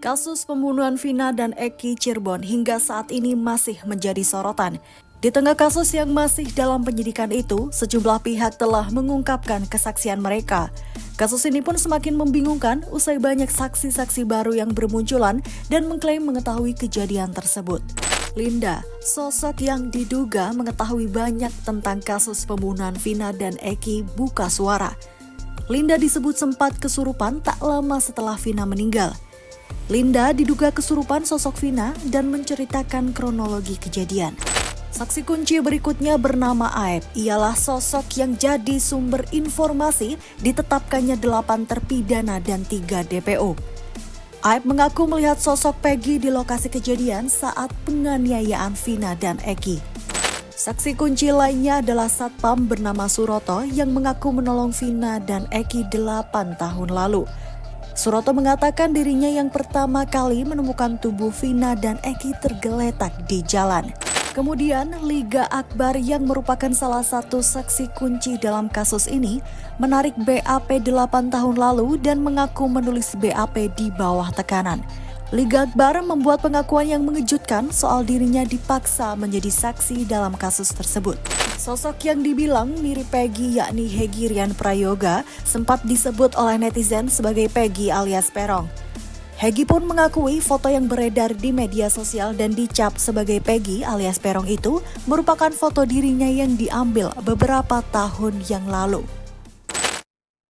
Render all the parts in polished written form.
Kasus pembunuhan Vina dan Eki Cirebon hingga saat ini masih menjadi sorotan. Di tengah kasus yang masih dalam penyidikan itu, sejumlah pihak telah mengungkapkan kesaksian mereka. Kasus ini pun semakin membingungkan usai banyak saksi-saksi baru yang bermunculan dan mengklaim mengetahui kejadian tersebut. Linda, sosok yang diduga mengetahui banyak tentang kasus pembunuhan Vina dan Eki, buka suara. Linda disebut sempat kesurupan tak lama setelah Vina meninggal. Linda diduga kesurupan sosok Vina dan menceritakan kronologi kejadian. Saksi kunci berikutnya bernama Aep, ialah sosok yang jadi sumber informasi ditetapkannya 8 terpidana dan 3 DPO. Aep mengaku melihat sosok Peggy di lokasi kejadian saat penganiayaan Vina dan Eki. Saksi kunci lainnya adalah Satpam bernama Suroto yang mengaku menolong Vina dan Eki 8 tahun lalu. Suroto mengatakan dirinya yang pertama kali menemukan tubuh Vina dan Eki tergeletak di jalan. Kemudian Liga Akbar yang merupakan salah satu saksi kunci dalam kasus ini menarik BAP 8 tahun lalu dan mengaku menulis BAP di bawah tekanan. Liga Akbar membuat pengakuan yang mengejutkan soal dirinya dipaksa menjadi saksi dalam kasus tersebut. Sosok yang dibilang mirip Peggy yakni Hegi Rian Prayoga sempat disebut oleh netizen sebagai Peggy alias Perong. Hegi pun mengakui foto yang beredar di media sosial dan dicap sebagai Peggy alias Perong itu merupakan foto dirinya yang diambil beberapa tahun yang lalu.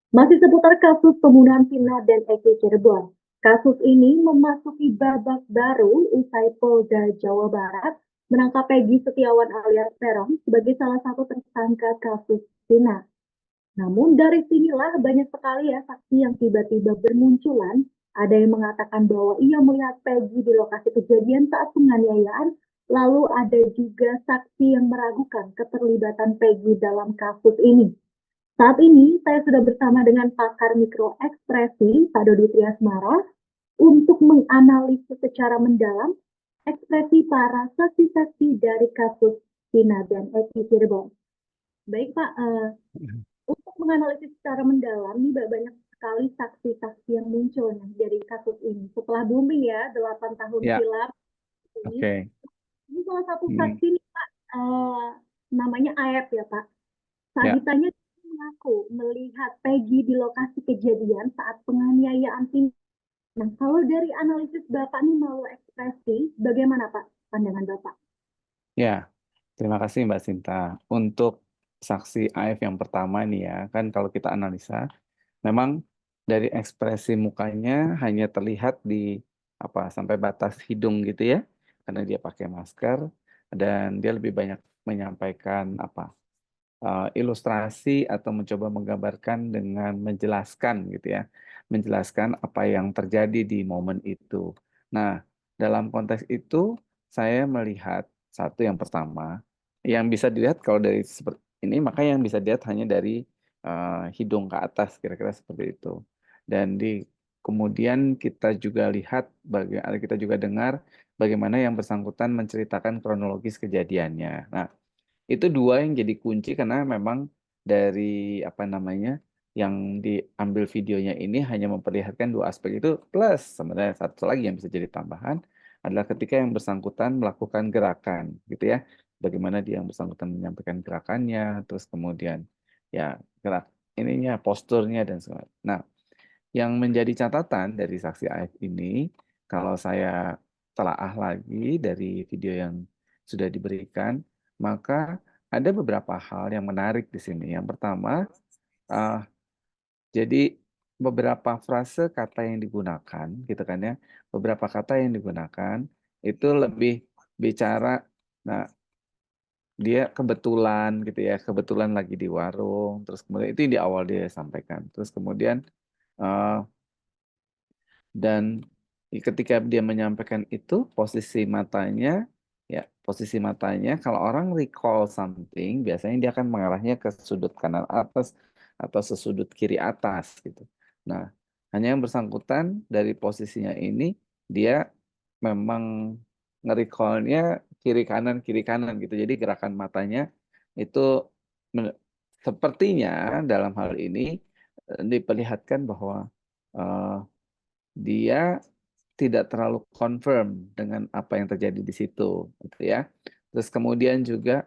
Masih seputar kasus pembunuhan Vina dan Eki Cirebon. Kasus ini memasuki babak baru usai Polda Jawa Barat menangkap Peggy Setiawan alias Peron sebagai salah satu tersangka kasus Vina. Namun dari sinilah banyak sekali ya saksi yang tiba-tiba bermunculan. Ada yang mengatakan bahwa ia melihat Peggy di lokasi kejadian saat penganiayaan. Lalu ada juga saksi yang meragukan keterlibatan Peggy dalam kasus ini. Saat ini saya sudah bersama dengan pakar mikroekspresi Pak Dodi Triasmara untuk menganalisis secara mendalam ekspresi para saksi-saksi dari kasus Vina dan Eki Cirebon. Baik Pak, untuk menganalisis secara mendalam, nih banyak sekali saksi-saksi yang muncul dari kasus ini. Setelah booming ya, 8 tahun Ya, silam ini. oke. Ini salah satu Hmm, saksi nih Pak, namanya Aep ya Pak. Saat ya, ditanya, dia mengaku melihat Peggy di lokasi kejadian saat penganiayaan ini. Nah, kalau dari analisis Bapak nih melalui ekspresi, bagaimana Pak pandangan Bapak? ya. Terima kasih Mbak Sinta. Untuk saksi AF yang pertama nih ya, kan kalau kita analisa, memang dari ekspresi mukanya hanya terlihat di sampai batas hidung gitu ya, karena dia pakai masker dan dia lebih banyak menyampaikan ilustrasi atau mencoba menggambarkan dengan menjelaskan gitu ya, menjelaskan apa yang terjadi di momen itu. Nah, dalam konteks itu saya melihat satu yang pertama, yang bisa dilihat kalau dari seperti ini, maka yang bisa dilihat hanya dari hidung ke atas, kira-kira seperti itu. Dan kemudian kita juga lihat, kita juga dengar bagaimana yang bersangkutan menceritakan kronologis kejadiannya. Nah, itu dua yang jadi kunci karena memang dari yang diambil videonya ini hanya memperlihatkan dua aspek itu, plus sebenarnya satu lagi yang bisa jadi tambahan adalah ketika yang bersangkutan melakukan gerakan gitu ya, bagaimana dia yang bersangkutan menyampaikan gerakannya, terus kemudian ya gerak ininya, posturnya dan segala. Nah, yang menjadi catatan dari saksi AF ini, kalau saya telaah lagi dari video yang sudah diberikan, maka ada beberapa hal yang menarik di sini. Yang pertama, eh, jadi beberapa frase kata yang digunakan, gitu kan ya, beberapa kata yang digunakan itu lebih bicara, nah dia kebetulan gitu ya, kebetulan lagi di warung, terus kemudian itu yang di awal dia sampaikan, terus kemudian eh, dan ketika dia menyampaikan itu, posisi matanya, kalau orang recall something, biasanya dia akan mengarahnya ke sudut kanan atas atau sesudut kiri atas gitu. Nah, hanya yang bersangkutan dari posisinya ini, dia memang nge-recall-nya kiri kanan gitu. Jadi gerakan matanya itu men- sepertinya dalam hal ini diperlihatkan bahwa eh, dia tidak terlalu confirm dengan apa yang terjadi di situ, gitu ya. Terus kemudian juga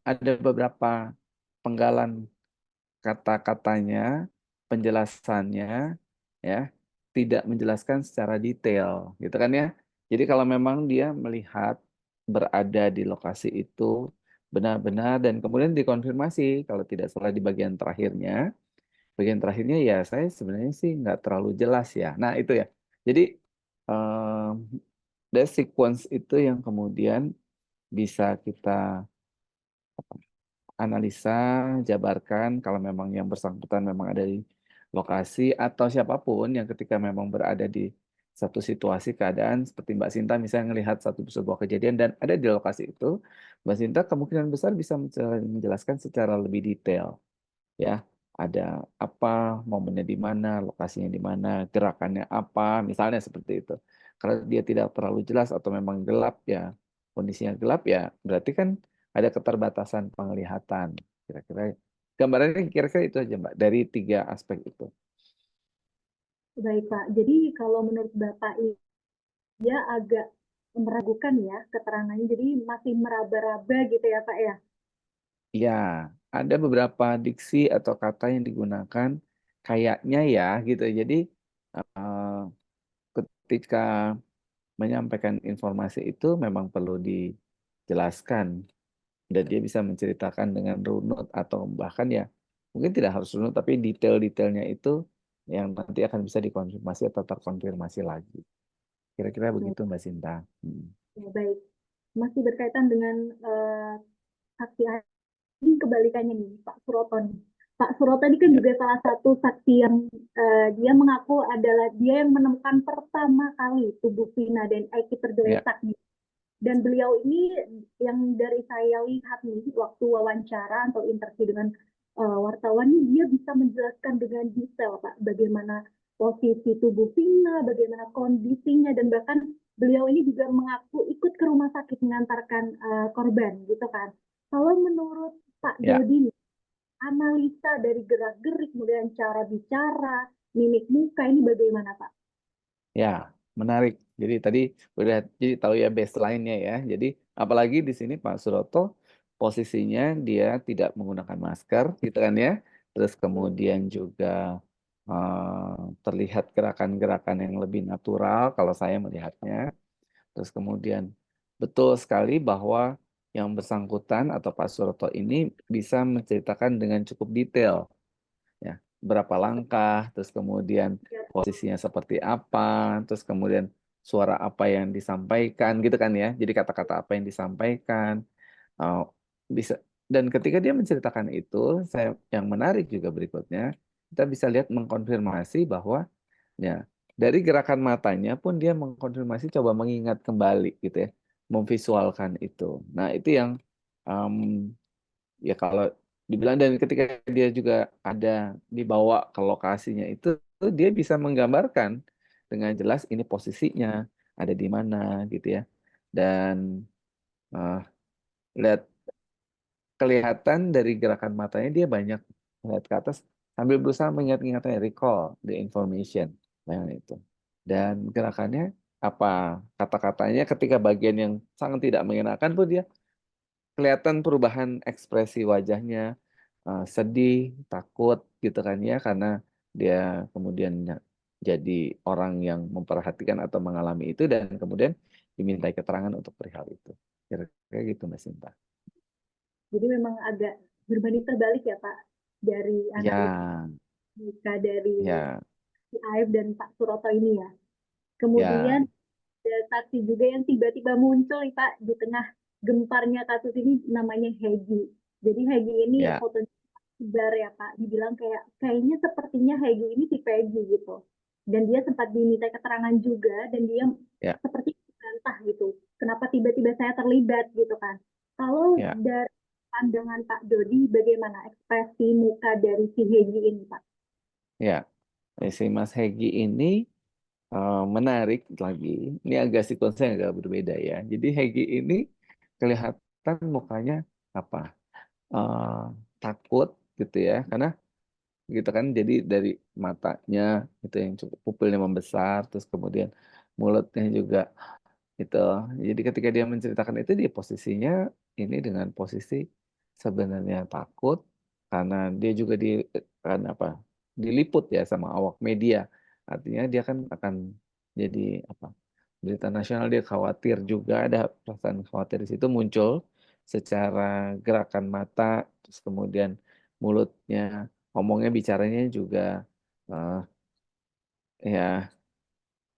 ada beberapa penggalan kata-katanya, penjelasannya, ya, tidak menjelaskan secara detail, gitu kan ya. Jadi kalau memang dia melihat berada di lokasi itu benar-benar dan kemudian dikonfirmasi kalau tidak salah di bagian terakhirnya ya saya sebenarnya sih nggak terlalu jelas ya. Nah itu ya. Jadi um, the sequence itu yang kemudian bisa kita analisa, jabarkan kalau memang yang bersangkutan memang ada di lokasi atau siapapun yang ketika memang berada di satu situasi keadaan seperti Mbak Sinta misalnya melihat satu sebuah kejadian dan ada di lokasi itu, Mbak Sinta kemungkinan besar bisa menjelaskan secara lebih detail ya. Ada apa, momennya di mana, lokasinya di mana, gerakannya apa, misalnya seperti itu. Kalau dia tidak terlalu jelas atau memang gelap ya, kondisinya gelap ya, berarti kan ada keterbatasan penglihatan. Kira-kira gambarannya kira-kira itu aja Mbak, dari tiga aspek itu. Baik, Pak. Jadi kalau menurut Bapak ini dia agak meragukan ya keterangannya. Jadi masih meraba-raba gitu ya, Pak ya. Ya, ada beberapa diksi atau kata yang digunakan kayaknya ya gitu. Jadi eh, ketika menyampaikan informasi itu memang perlu dijelaskan dan dia bisa menceritakan dengan runut atau bahkan ya mungkin tidak harus runut tapi detail-detailnya itu yang nanti akan bisa dikonfirmasi atau terkonfirmasi lagi. Kira-kira Baik, begitu Mbak Sinta. Hmm. ya, baik. Masih berkaitan dengan saksi ahli ini kebalikannya nih, Pak Suroto nih. Pak Suroto ini kan Ya, juga salah satu saksi yang dia mengaku adalah dia yang menemukan pertama kali tubuh Vina dan Eki ya, tergeletak nih. Dan beliau ini yang dari saya lihat nih waktu wawancara atau interview dengan wartawan ini dia bisa menjelaskan dengan detail Pak bagaimana posisi tubuh Vina, bagaimana kondisinya dan bahkan beliau ini juga mengaku ikut ke rumah sakit mengantarkan korban gitu kan. Kalau menurut Pak ya. Dodi analisa dari gerak-gerik kemudian cara bicara, mimik muka ini bagaimana Pak? Ya, menarik. Jadi tadi udah jadi tahu ya baseline-nya ya. Jadi apalagi di sini Pak Suroto posisinya dia tidak menggunakan masker gitu kan ya. Terus kemudian juga terlihat gerakan-gerakan yang lebih natural kalau saya melihatnya. Terus kemudian betul sekali bahwa yang bersangkutan atau Pak Suroto ini bisa menceritakan dengan cukup detail ya berapa langkah, terus kemudian posisinya seperti apa, terus kemudian suara apa yang disampaikan gitu kan ya. Jadi kata-kata apa yang disampaikan uh, bisa dan ketika dia menceritakan itu, saya yang menarik juga berikutnya kita bisa lihat mengkonfirmasi bahwa ya dari gerakan matanya pun dia mengkonfirmasi coba mengingat kembali gitu ya, memvisualkan itu. Nah, itu yang um, ya kalau dibilang dan ketika dia juga ada dibawa ke lokasinya itu dia bisa menggambarkan dengan jelas ini posisinya ada di mana gitu ya dan eh, lihat kelihatan dari gerakan matanya dia banyak melihat ke atas sambil berusaha mengingat-ingatnya recall the information nah itu dan gerakannya apa kata-katanya ketika bagian yang sangat tidak mengenakan pun dia kelihatan perubahan ekspresi wajahnya sedih, takut gitu kan ya karena dia kemudian jadi orang yang memperhatikan atau mengalami itu dan kemudian dimintai keterangan untuk perihal itu. Kira-kira gitu Mbak Sinta. Jadi memang agak berbanding terbalik ya Pak dari analisa Ya, dari ya, si Aib dan Pak Suroto ini ya. Kemudian ya, ada saksi juga yang tiba-tiba muncul nih Pak di tengah gemparnya kasus ini namanya Hegi. Jadi Hegi ini ya, fotonya sebar ya Pak. Dibilang kayak kayaknya sepertinya Hegi ini si Peggy gitu. Dan dia sempat diminta keterangan juga dan dia ya, seperti membantah gitu. Kenapa tiba-tiba saya terlibat gitu kan. Kalau ya, dari pandangan Pak Dodi, bagaimana ekspresi muka dari si Hegi ini Pak? ya. Si Mas Hegi ini menarik lagi. Ini agak sikonsnya agak berbeda ya. Jadi Hegi ini kelihatan mukanya apa? eh, takut gitu ya karena gitu kan jadi dari matanya itu yang cukup pupilnya membesar terus kemudian mulutnya juga itu. Jadi ketika dia menceritakan itu dia posisinya ini dengan posisi sebenarnya takut karena dia juga kan apa diliput ya sama awak media. Artinya dia kan akan jadi apa berita nasional, dia khawatir juga, ada perasaan khawatir di situ muncul secara gerakan mata, terus kemudian mulutnya, ngomongnya, bicaranya juga eh, ya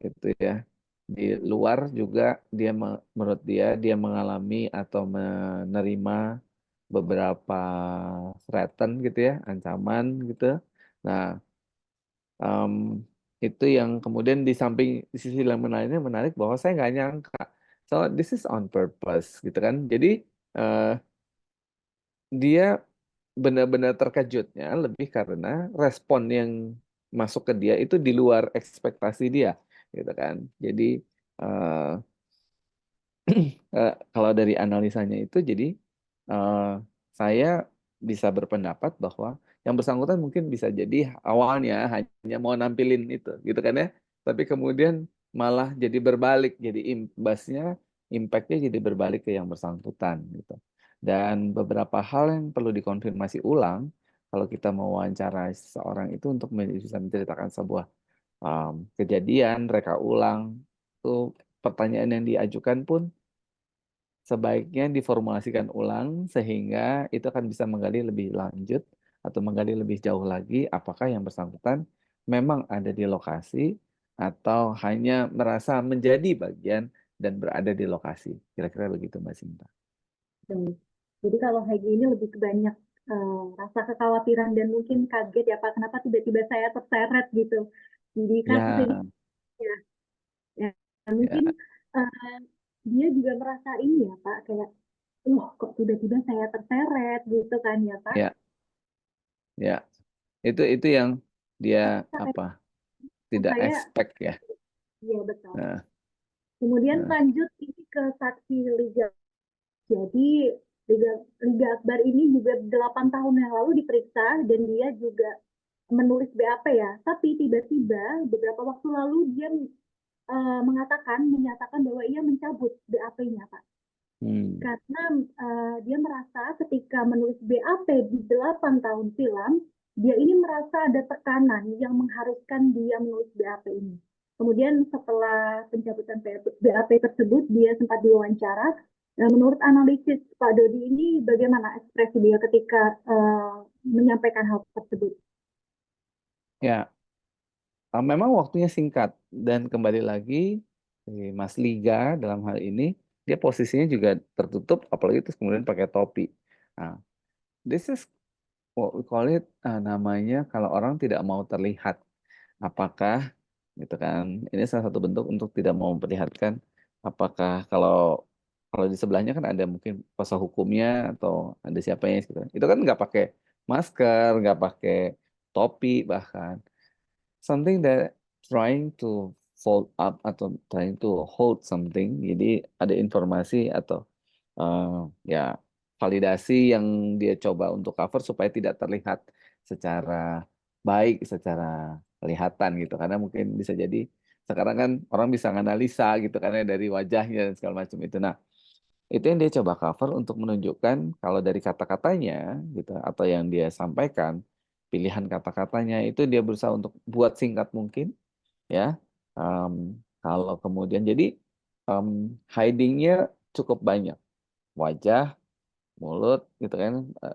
itu ya. Di luar juga dia menurut dia mengalami atau menerima beberapa threaten gitu ya, ancaman gitu. Nah, em, itu yang kemudian di samping di sisi yang menariknya menarik bahwa saya nggak nyangka. So this is on purpose gitu kan. Jadi eh, dia benar-benar terkejutnya lebih karena respon yang masuk ke dia itu di luar ekspektasi dia gitu kan. Jadi eh, kalau dari analisanya itu jadi eh, saya bisa berpendapat bahwa yang bersangkutan mungkin bisa jadi awalnya hanya mau nampilin itu gitu kan ya, tapi kemudian malah jadi berbalik, jadi imbasnya impactnya jadi berbalik ke yang bersangkutan gitu. Dan beberapa hal yang perlu dikonfirmasi ulang kalau kita mau wawancara seseorang itu untuk bisa menceritakan sebuah kejadian reka ulang, itu pertanyaan yang diajukan pun sebaiknya diformulasikan ulang sehingga itu akan bisa menggali lebih lanjut atau menggali lebih jauh lagi apakah yang bersangkutan memang ada di lokasi atau hanya merasa menjadi bagian dan berada di lokasi. Kira-kira begitu Mbak Sinta. Baik. Jadi kalau Hegi ini lebih ke banyak rasa kekhawatiran dan mungkin kaget ya Pak, kenapa tiba-tiba saya terseret gitu. Jadi kasus ini Ya, ya, ya ya, mungkin eh, dia juga merasa ini ya Pak, kayak, loh kok tiba-tiba saya terseret gitu kan ya Pak. ya, ya. Itu yang dia Sampai apa? Tidak saya, expect ya. ya betul. Nah, Kemudian nah. lanjut ini ke saksi Liga. Jadi Liga, Liga Akbar ini juga 8 tahun yang lalu diperiksa dan dia juga menulis BAP ya. Tapi tiba-tiba beberapa waktu lalu dia menyatakan bahwa ia mencabut BAP-nya, Pak. Hmm, Karena dia merasa ketika menulis BAP di 8 tahun silam, dia ini merasa ada tekanan yang mengharuskan dia menulis BAP ini. Kemudian setelah pencabutan BAP tersebut, dia sempat diwawancara. Menurut analisis Pak Dodi ini, bagaimana ekspresi dia ketika menyampaikan hal tersebut? ya, memang waktunya singkat dan kembali lagi Mas Liga dalam hal ini dia posisinya juga tertutup apalagi terus kemudian pakai topi. Nah, this is what we call it namanya kalau orang tidak mau terlihat apakah gitu kan. Ini salah satu bentuk untuk tidak mau memperlihatkan apakah kalau kalau di sebelahnya kan ada mungkin kuasa hukumnya atau ada siapanya gitu. Itu kan nggak pakai masker, nggak pakai topi bahkan something that trying to fold up atau trying to hold something. Jadi ada informasi atau ya validasi yang dia coba untuk cover supaya tidak terlihat secara baik, secara kelihatan gitu. Karena mungkin bisa jadi sekarang kan orang bisa analisa gitu karena dari wajahnya dan segala macam itu. Nah, itu yang dia coba cover untuk menunjukkan kalau dari kata-katanya gitu atau yang dia sampaikan, pilihan kata-katanya itu dia berusaha untuk buat singkat mungkin ya. Em, Kalau kemudian jadi em, hidingnya cukup banyak, wajah, mulut gitu kan,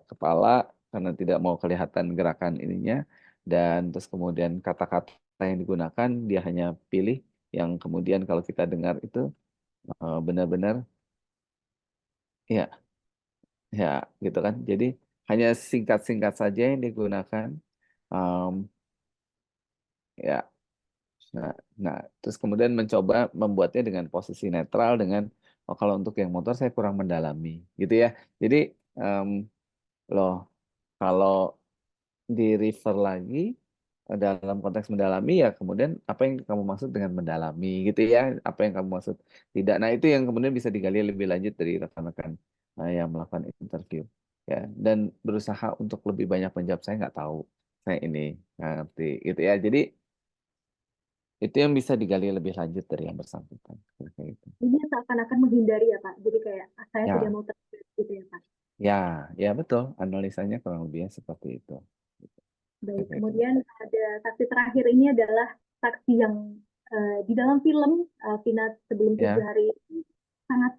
kepala karena tidak mau kelihatan gerakan ininya, dan terus kemudian kata-kata yang digunakan dia hanya pilih yang kemudian kalau kita dengar itu benar-benar ya, ya gitu kan. Jadi hanya singkat-singkat saja yang digunakan. Em, ya, nah, nah, terus kemudian mencoba membuatnya dengan posisi netral dengan oh kalau untuk yang motor saya kurang mendalami, gitu ya. Jadi em, loh kalau di refer lagi dalam konteks mendalami ya kemudian apa yang kamu maksud dengan mendalami gitu ya, apa yang kamu maksud tidak. Nah itu yang kemudian bisa digali lebih lanjut dari rekan-rekan yang melakukan interview ya, dan berusaha untuk lebih banyak menjawab saya nggak tahu, saya ini nggak ngerti gitu ya. Jadi Itu yang bisa digali lebih lanjut dari yang bersangkutan. Kira-kira gitu. Ini seakan-akan menghindari ya Pak. Jadi kayak saya tidak Ya, mau terlibat gitu ya Pak. ya, ya betul. Analisanya kurang lebihnya seperti itu. Gitu. Baik, Kira-kira itu. kemudian ada saksi terakhir ini adalah saksi yang di dalam film Vina sebelum 7 hari ini sangat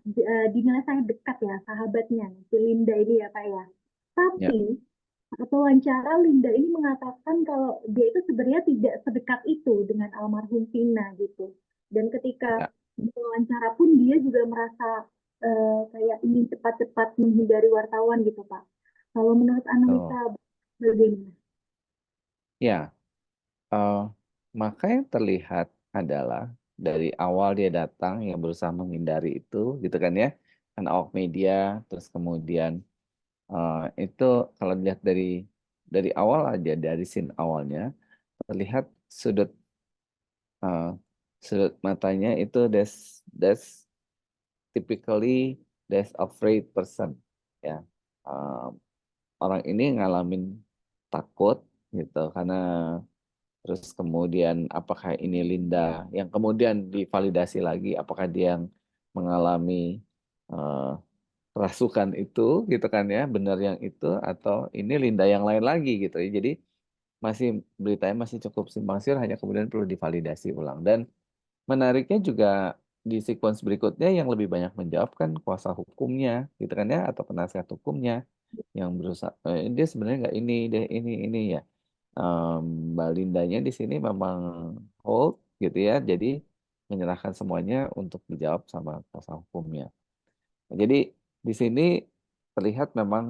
dinilai sangat dekat ya sahabatnya si Linda ini ya Pak ya. Ya, Tapi saat wawancara Linda ini mengatakan kalau dia itu sebenarnya tidak sedekat itu dengan almarhum Vina gitu. Dan ketika ya, diwawancara pun dia juga merasa kayak ingin cepat-cepat menghindari wartawan gitu Pak. Kalau menurut betul. analisa bagaimana? Ya, eh, maka yang terlihat adalah dari awal dia datang yang berusaha menghindari itu, gitu kan ya, kan awak media, terus kemudian itu kalau dilihat dari awal aja dari scene awalnya terlihat sudut eh, sudut matanya itu that's typically that's afraid person ya. Eh, Orang ini ngalamin takut gitu karena terus kemudian apakah ini Linda yang kemudian divalidasi lagi apakah dia yang mengalami eh, kerasukan itu gitu kan ya benar yang itu atau ini Linda yang lain lagi gitu ya. Jadi masih beritanya masih cukup simpang siur hanya kemudian perlu divalidasi ulang dan menariknya juga di sequence berikutnya yang lebih banyak menjawab kan kuasa hukumnya gitu kan ya atau penasihat hukumnya yang berusaha dia sebenarnya nggak ini deh ini ya. Mbak Lindanya di sini memang hold gitu ya jadi menyerahkan semuanya untuk dijawab sama kuasa hukumnya. Jadi di sini terlihat memang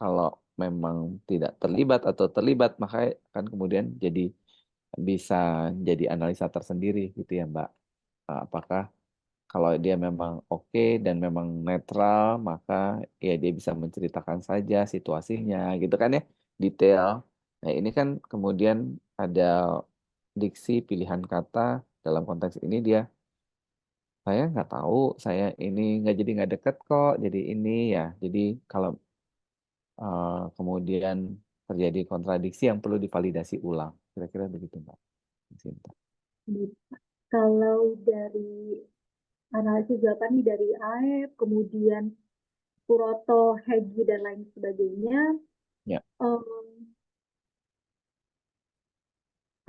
kalau memang tidak terlibat atau terlibat maka kan kemudian jadi bisa jadi analisa tersendiri gitu ya Mbak. Apakah kalau dia memang oke dan memang netral maka ya dia bisa menceritakan saja situasinya gitu kan ya detail. Nah ini kan kemudian ada diksi pilihan kata dalam konteks ini dia saya nggak tahu saya ini nggak jadi nggak deket kok jadi ini ya jadi kalau kemudian terjadi kontradiksi yang perlu divalidasi ulang. Kira-kira begitu, Mbak Sinta. Kalau dari analisis Bapak nih dari AEP, kemudian Puroto, Hegi, dan lain sebagainya, Ya. em,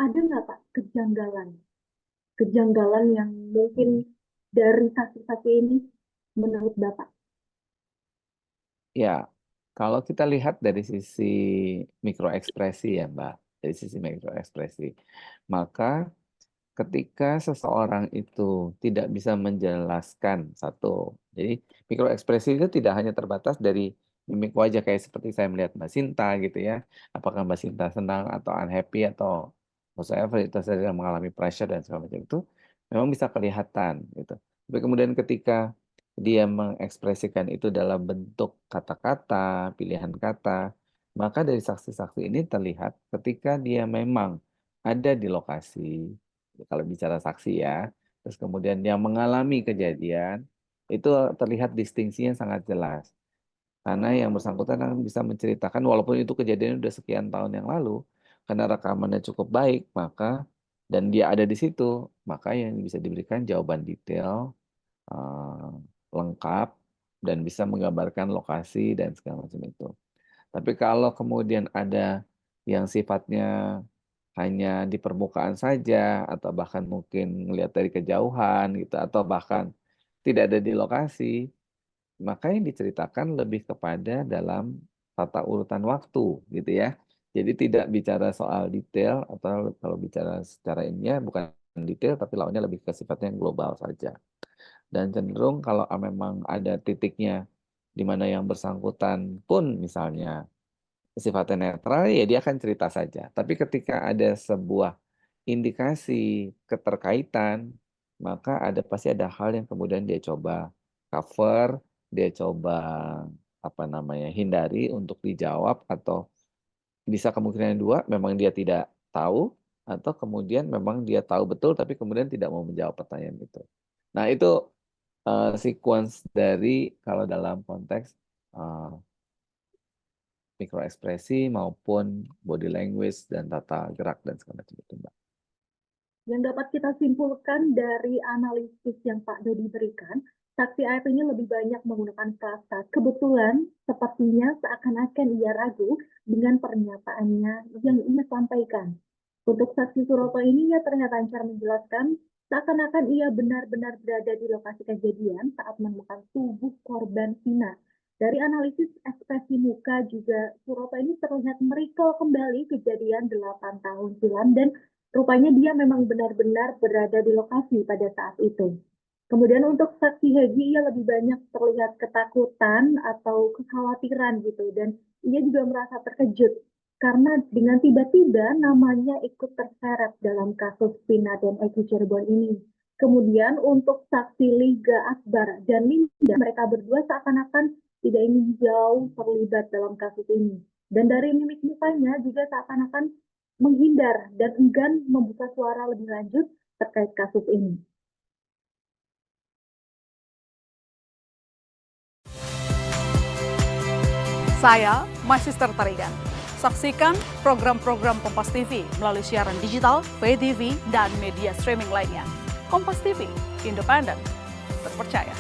ada nggak Pak kejanggalan? Kejanggalan yang mungkin Hmm. dari saksi-saksi ini menurut Bapak? Ya, kalau kita lihat dari sisi mikro ekspresi ya, Mbak, dari sisi mikro ekspresi, maka ketika seseorang itu tidak bisa menjelaskan satu, jadi mikro ekspresi itu tidak hanya terbatas dari mimik wajah kayak seperti saya melihat Mbak Sinta gitu ya, apakah Mbak Sinta senang atau unhappy atau whatsoever itu sedang mengalami pressure dan segala macam itu memang bisa kelihatan gitu. Tapi kemudian ketika dia mengekspresikan itu dalam bentuk kata-kata, pilihan kata, maka dari saksi-saksi ini terlihat ketika dia memang ada di lokasi kalau bicara saksi ya. Terus kemudian yang mengalami kejadian itu terlihat distingsinya sangat jelas. Karena yang bersangkutan akan bisa menceritakan walaupun itu kejadian udah sekian tahun yang lalu, karena rekamannya cukup baik, maka dan dia ada di situ, maka yang bisa diberikan jawaban detail, eh, lengkap dan bisa menggambarkan lokasi dan segala macam itu. Tapi kalau kemudian ada yang sifatnya hanya di permukaan saja atau bahkan mungkin melihat dari kejauhan gitu atau bahkan tidak ada di lokasi, maka yang diceritakan lebih kepada dalam tata urutan waktu gitu ya. Jadi tidak bicara soal detail atau kalau bicara secara ininya bukan detail tapi lawannya lebih ke sifatnya yang global saja. Dan cenderung kalau memang ada titiknya di mana yang bersangkutan pun misalnya sifatnya netral, ya dia akan cerita saja. Tapi ketika ada sebuah indikasi keterkaitan, maka pasti ada hal yang kemudian dia coba cover, dia coba apa namanya hindari untuk dijawab atau bisa kemungkinan dua, memang dia tidak tahu atau kemudian memang dia tahu betul tapi kemudian tidak mau menjawab pertanyaan itu. Nah itu sequence dari kalau dalam konteks eh, mikroekspresi maupun body language dan tata gerak dan segala macam itu, Mbak. Yang dapat kita simpulkan dari analisis yang Pak Dodi berikan, saksi AF ini lebih banyak menggunakan frasa kebetulan, sepertinya seakan-akan ia ragu dengan pernyataannya yang ia sampaikan. Untuk saksi Suroto ini, ia terlihat lancar menjelaskan seakan-akan ia benar-benar berada di lokasi kejadian saat menemukan tubuh korban Vina. Dari analisis ekspresi muka juga, Suroto ini terlihat merecall kembali kejadian 8 tahun silam dan rupanya dia memang benar-benar berada di lokasi pada saat itu. Kemudian untuk saksi Hegi, ia lebih banyak terlihat ketakutan atau kekhawatiran gitu. Dan ia juga merasa terkejut karena dengan tiba-tiba namanya ikut terseret dalam kasus Vina dan Eki Cirebon ini. Kemudian untuk saksi Liga Akbar dan Linda, mereka berdua seakan-akan tidak ingin jauh terlibat dalam kasus ini. Dan dari mimik mukanya juga seakan-akan menghindar dan enggan membuka suara lebih lanjut terkait kasus ini. Saya Magister Tarigan. Saksikan program-program Kompas TV melalui siaran digital, pay TV, dan media streaming lainnya. Kompas TV, independen, terpercaya.